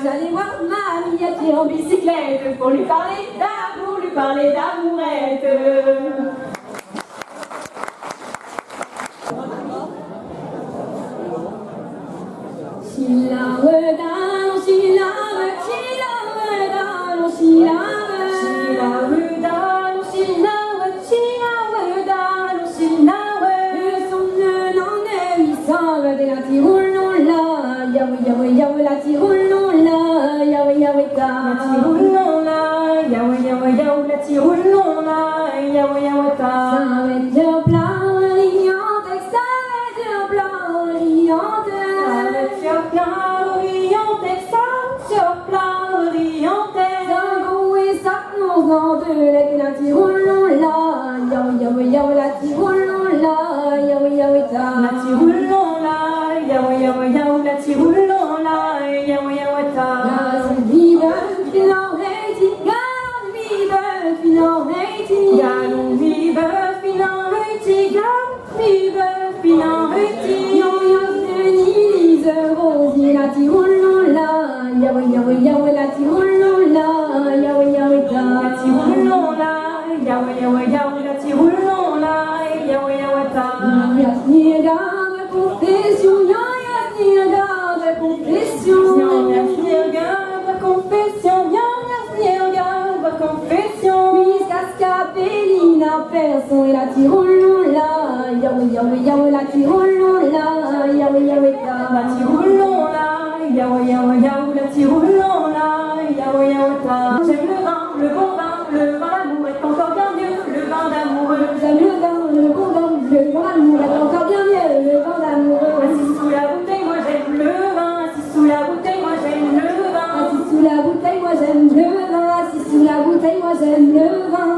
j'allais voir mamie à pied en bicyclette pour lui parler d'amour, lui parler d'amourette. She lovered down, she lovered, she lovered down, she lovered, she lovered down, she lovered, she lovered down, she lovered. Son nom est Isabelle, la tiroulon-la, yawe yawe yawe, la tiroulon-la, yawe yawe ta, la tiroulon-la, yawe yawe yawe, la tiroulon-la, yawe yawe ta. Ça va être de blanc riante, ça va être de blanc riante. Sur plein orienté, ça, sur plein orienté. Zango et ça, nous en deux, la tiroulon là, yaou yaou yaou, la tiroulon là, yaou yaou ta. La tiroulon là, yaou yaou yaou, la tiroulon là, yaou yaou ta. Galon vive, filant réti, galon vive, filant réti, galon vive, filant réti, galon vive, filant réti. La tiroulon là, yawe yawe yawe, la tiroulon là, yawe yawe ta. La tiroulon là, yawe yawe yawe, la tiroulon là, yawe yawe ta. Yasni garde confession, yasni garde confession, yasni garde confession, yasni garde confession. Puisqu'à Scapellina personne, la tiroulon là, yawe yawe yawe, la tiroulon là, yawe yawe ta. La tiroulon yaou yaou yaou, la tiroulon là, yaou yaou ta. J'aime le bon vin, le vin d'amour est encore bien mieux, le vin d'amoureux. J'aime le bon vin, le vin d'amour est encore bien mieux, le vin d'amoureux. Assis sous la bouteille, moi j'aime le vin, assis sous la bouteille, moi j'aime le vin. Assis sous la bouteille, moi j'aime le vin, assis sous la bouteille, moi j'aime le vin.